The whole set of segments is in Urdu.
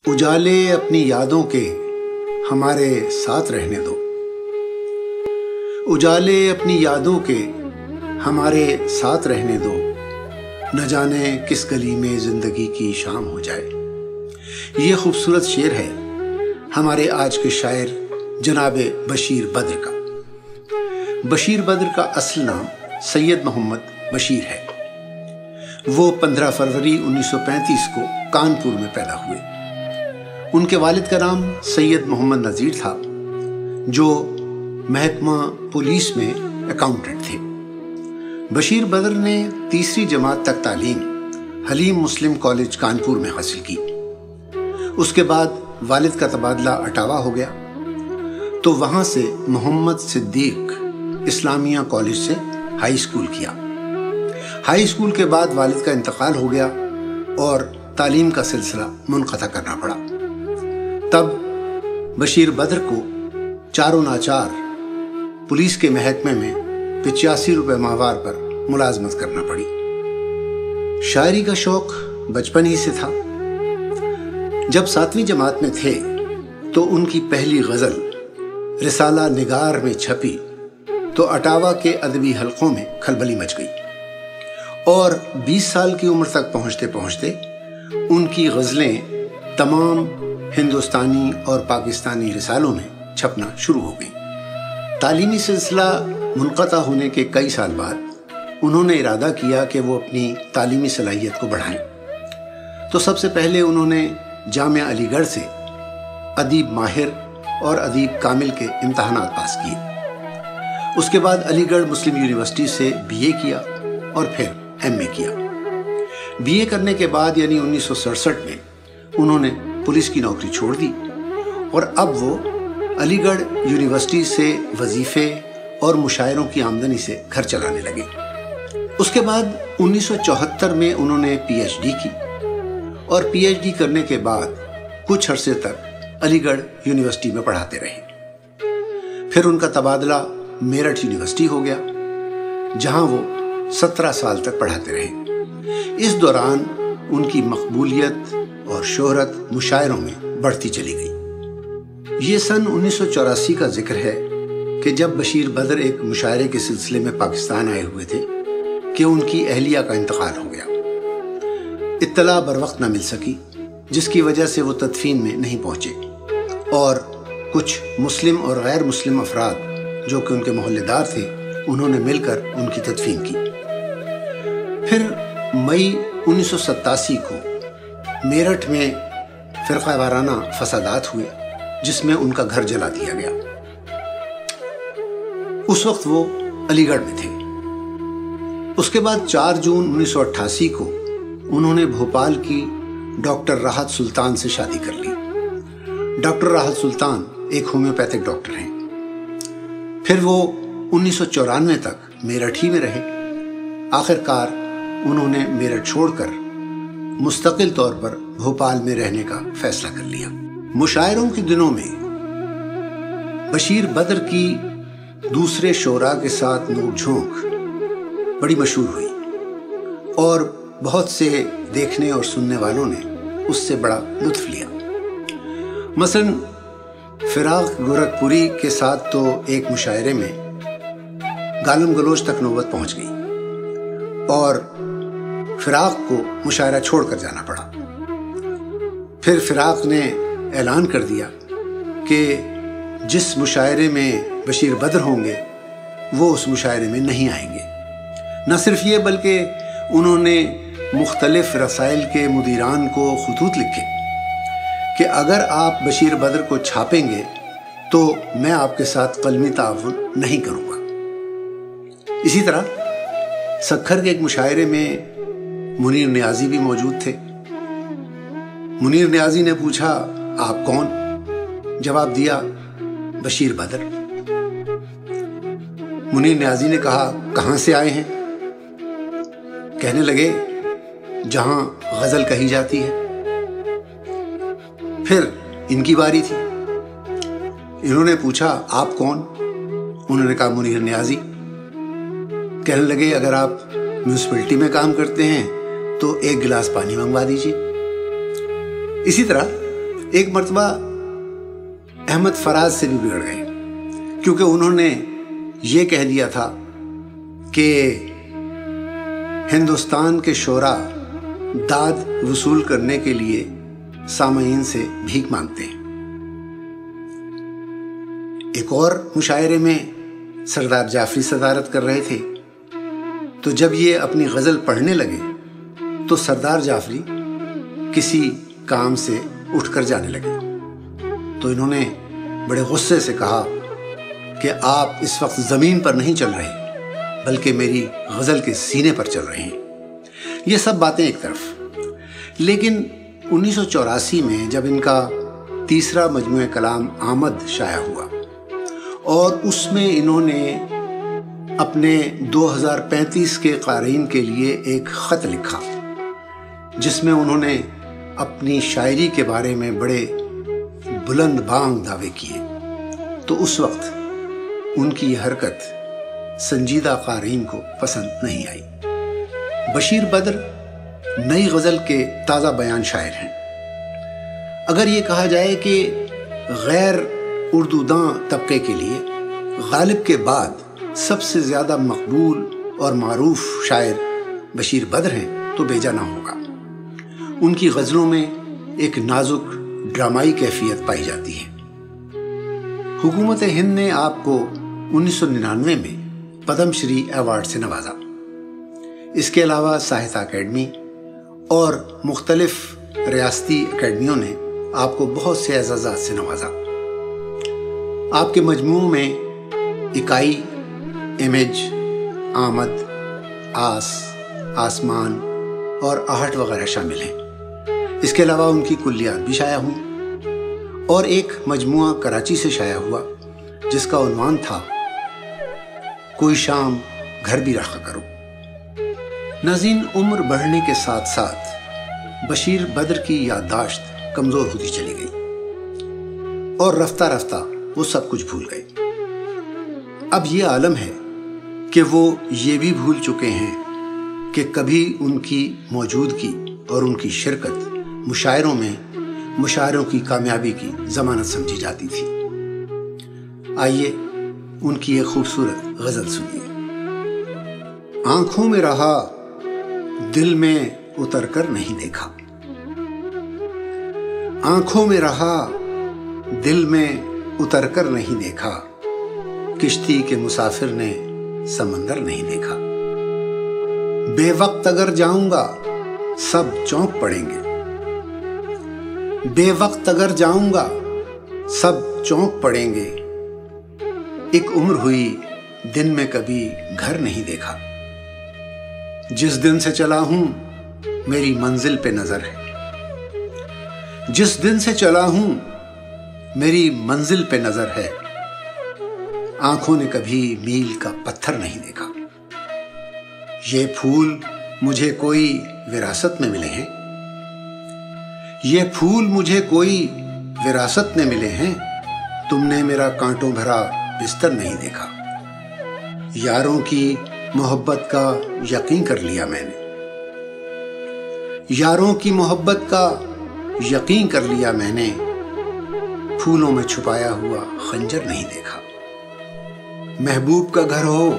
اجالے اپنی یادوں کے ہمارے ساتھ رہنے دو، اجالے اپنی یادوں کے ہمارے ساتھ رہنے دو، نہ جانے کس گلی میں زندگی کی شام ہو جائے۔ یہ خوبصورت شعر ہے ہمارے آج کے شاعر جناب بشیر بدر کا۔ بشیر بدر کا اصل نام سید محمد بشیر ہے۔ وہ 15 فروری 1935 کو کانپور میں پیدا ہوئے۔ ان کے والد کا نام سید محمد نذیر تھا، جو محکمہ پولیس میں اکاؤنٹنٹ تھے۔ بشیر بدر نے 3 جماعت تک تعلیم حلیم مسلم کالج کانپور میں حاصل کی۔ اس کے بعد والد کا تبادلہ اٹاوا ہو گیا تو وہاں سے محمد صدیق اسلامیہ کالج سے ہائی اسکول کیا۔ ہائی اسکول کے بعد والد کا انتقال ہو گیا اور تعلیم کا سلسلہ منقطع کرنا پڑا۔ تب بشیر بدر کو چاروں ناچار پولیس کے محکمے میں 85 روپے ماہوار پر ملازمت کرنا پڑی۔ شاعری کا شوق بچپن ہی سے تھا۔ جب 7ویں جماعت میں تھے تو ان کی پہلی غزل رسالہ نگار میں چھپی تو اٹاوا کے ادبی حلقوں میں کھلبلی مچ گئی، اور 20 سال کی عمر تک پہنچتے پہنچتے ان کی غزلیں تمام ہندوستانی اور پاکستانی رسالوں میں چھپنا شروع ہو گئیں۔ تعلیمی سلسلہ منقطع ہونے کے کئی سال بعد انہوں نے ارادہ کیا کہ وہ اپنی تعلیمی صلاحیت کو بڑھائیں، تو سب سے پہلے انہوں نے جامعہ علی گڑھ سے ادیب ماہر اور ادیب کامل کے امتحانات پاس کیے۔ اس کے بعد علی گڑھ مسلم یونیورسٹی سے BA کیا اور پھر MA کیا۔ BA کرنے کے بعد یعنی 1967 میں انہوں نے پولیس کی نوکری چھوڑ دی اور اب وہ علی گڑھ یونیورسٹی سے وظیفے اور مشاعروں کی آمدنی سے گھر چلانے لگے۔ اس کے بعد 1974 میں انہوں نے PhD کی اور PhD کرنے کے بعد کچھ عرصے تک علی گڑھ یونیورسٹی میں پڑھاتے رہے۔ پھر ان کا تبادلہ میرٹھ یونیورسٹی ہو گیا، جہاں وہ 17 سال تک پڑھاتے رہے۔ اس دوران ان کی مقبولیت اور شہرت مشاعروں میں بڑھتی چلی گئی۔ یہ سن 1984 کا ذکر ہے کہ جب بشیر بدر ایک مشاعرے کے سلسلے میں پاکستان آئے ہوئے تھے کہ ان کی اہلیہ کا انتقال ہو گیا۔ اطلاع بر وقت نہ مل سکی، جس کی وجہ سے وہ تدفین میں نہیں پہنچے، اور کچھ مسلم اور غیر مسلم افراد جو کہ ان کے محلے دار تھے انہوں نے مل کر ان کی تدفین کی۔ پھر مئی 1987 کو میرٹھ میں فرقہ وارانہ فسادات ہوئے، جس میں ان کا گھر جلا دیا گیا۔ اس وقت وہ علی گڑھ میں تھے۔ اس کے بعد 4 جون 1988 کو انہوں نے بھوپال کی ڈاکٹر راحت سلطان سے شادی کر لی۔ ڈاکٹر راحت سلطان ایک ہومیوپیتھک ڈاکٹر ہیں۔ پھر وہ 1994 تک میرٹھ ہی میں رہے۔ آخر کار انہوں نے میرٹھ چھوڑ کر مستقل طور پر بھوپال میں رہنے کا فیصلہ کر لیا۔ مشاعروں کے دنوں میں بشیر بدر کی دوسرے شعراء کے ساتھ نوک جھونک بڑی مشہور ہوئی، اور بہت سے دیکھنے اور سننے والوں نے اس سے بڑا لطف لیا۔ مثلا فراق گورکھپوری کے ساتھ تو ایک مشاعرے میں گالم گلوچ تک نوبت پہنچ گئی اور فراق کو مشاعرہ چھوڑ کر جانا پڑا۔ پھر فراق نے اعلان کر دیا کہ جس مشاعرے میں بشیر بدر ہوں گے وہ اس مشاعرے میں نہیں آئیں گے۔ نہ صرف یہ بلکہ انہوں نے مختلف رسائل کے مدیران کو خطوط لکھے کہ اگر آپ بشیر بدر کو چھاپیں گے تو میں آپ کے ساتھ قلمی تعاون نہیں کروں گا۔ اسی طرح سکھر کے ایک مشاعرے میں منیر نیازی بھی موجود تھے۔ منیر نیازی نے پوچھا، آپ کون؟ جواب دیا، بشیر بدر۔ منیر نیازی نے کہا، کہاں سے آئے ہیں؟ کہنے لگے، جہاں غزل کہی جاتی ہے۔ پھر ان کی باری تھی۔ انہوں نے پوچھا، آپ کون؟ انہوں نے کہا، منیر نیازی۔ کہنے لگے، اگر آپ میونسپلٹی میں کام کرتے ہیں تو 1 گلاس پانی منگوا دیجیے۔ اسی طرح ایک مرتبہ احمد فراز سے بھی بگڑ گئے، کیونکہ انہوں نے یہ کہہ دیا تھا کہ ہندوستان کے شعراء داد وصول کرنے کے لیے سامعین سے بھیک مانگتے ہیں۔ ایک اور مشاعرے میں سردار جعفری صدارت کر رہے تھے، تو جب یہ اپنی غزل پڑھنے لگے تو سردار جعفری کسی کام سے اٹھ کر جانے لگے، تو انہوں نے بڑے غصے سے کہا کہ آپ اس وقت زمین پر نہیں چل رہے بلکہ میری غزل کے سینے پر چل رہے ہیں۔ یہ سب باتیں ایک طرف، لیکن 1984 میں جب ان کا تیسرا مجموعہ کلام آمد شائع ہوا اور اس میں انہوں نے اپنے 2035 کے قارئین کے لیے ایک خط لکھا جس میں انہوں نے اپنی شاعری کے بارے میں بڑے بلند بانگ دعوے کیے، تو اس وقت ان کی یہ حرکت سنجیدہ قارئین کو پسند نہیں آئی۔ بشیر بدر نئی غزل کے تازہ بیان شاعر ہیں۔ اگر یہ کہا جائے کہ غیر اردو داں طبقے کے لیے غالب کے بعد سب سے زیادہ مقبول اور معروف شاعر بشیر بدر ہیں تو بیجا نہ ہوگا۔ ان کی غزلوں میں ایک نازک ڈرامائی کیفیت پائی جاتی ہے۔ حکومت ہند نے آپ کو 1999 میں پدم شری ایوارڈ سے نوازا۔ اس کے علاوہ ساہتیہ اکیڈمی اور مختلف ریاستی اکیڈمیوں نے آپ کو بہت سے اعزازات سے نوازا۔ آپ کے مجموعوں میں اکائی، امیج، آمد، آس، آسمان اور آہٹ وغیرہ شامل ہیں۔ اس کے علاوہ ان کی کلیات بھی شائع ہوئیں اور ایک مجموعہ کراچی سے شائع ہوا جس کا عنوان تھا کوئی شام گھر بھی رکھا کرو۔ ناظرین، عمر بڑھنے کے ساتھ ساتھ بشیر بدر کی یادداشت کمزور ہوتی چلی گئی اور رفتہ رفتہ وہ سب کچھ بھول گئے۔ اب یہ عالم ہے کہ وہ یہ بھی بھول چکے ہیں کہ کبھی ان کی موجودگی اور ان کی شرکت مشاعروں میں مشاعروں کی کامیابی کی ضمانت سمجھی جاتی تھی۔ آئیے ان کی ایک خوبصورت غزل سنیے۔ آنکھوں میں رہا دل میں اتر کر نہیں دیکھا، آنکھوں میں رہا دل میں اتر کر نہیں دیکھا، کشتی کے مسافر نے سمندر نہیں دیکھا۔ بے وقت اگر جاؤں گا سب چونک پڑیں گے، بے وقت اگر جاؤں گا سب چونک پڑیں گے، ایک عمر ہوئی دن میں کبھی گھر نہیں دیکھا۔ جس دن سے چلا ہوں میری منزل پہ نظر ہے، جس دن سے چلا ہوں میری منزل پہ نظر ہے، آنکھوں نے کبھی میل کا پتھر نہیں دیکھا۔ یہ پھول مجھے کوئی وراثت میں ملے ہیں، یہ پھول مجھے کوئی وراثت میں ملے ہیں، تم نے میرا کانٹوں بھرا بستر نہیں دیکھا۔ یاروں کی محبت کا یقین کر لیا میں نے، یاروں کی محبت کا یقین کر لیا میں نے، پھولوں میں چھپایا ہوا خنجر نہیں دیکھا۔ محبوب کا گھر ہو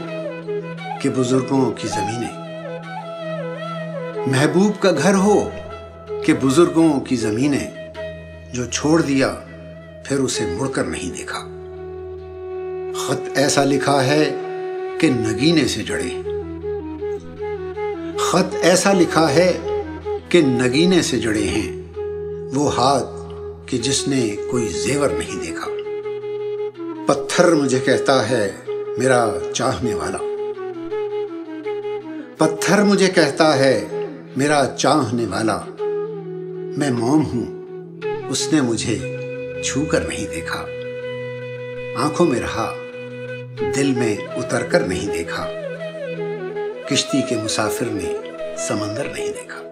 کہ بزرگوں کی زمینیں، محبوب کا گھر ہو کہ بزرگوں کی زمینیں، جو چھوڑ دیا پھر اسے مڑ کر نہیں دیکھا۔ خط ایسا لکھا ہے کہ نگینے سے جڑے، خط ایسا لکھا ہے کہ نگینے سے جڑے ہیں، وہ ہاتھ کہ جس نے کوئی زیور نہیں دیکھا۔ پتھر مجھے کہتا ہے میرا چاہنے والا، پتھر مجھے کہتا ہے میرا چاہنے والا، میں موم ہوں اس نے مجھے چھو کر نہیں دیکھا۔ آنکھوں میں رہا دل میں اتر کر نہیں دیکھا، کشتی کے مسافر نے سمندر نہیں دیکھا۔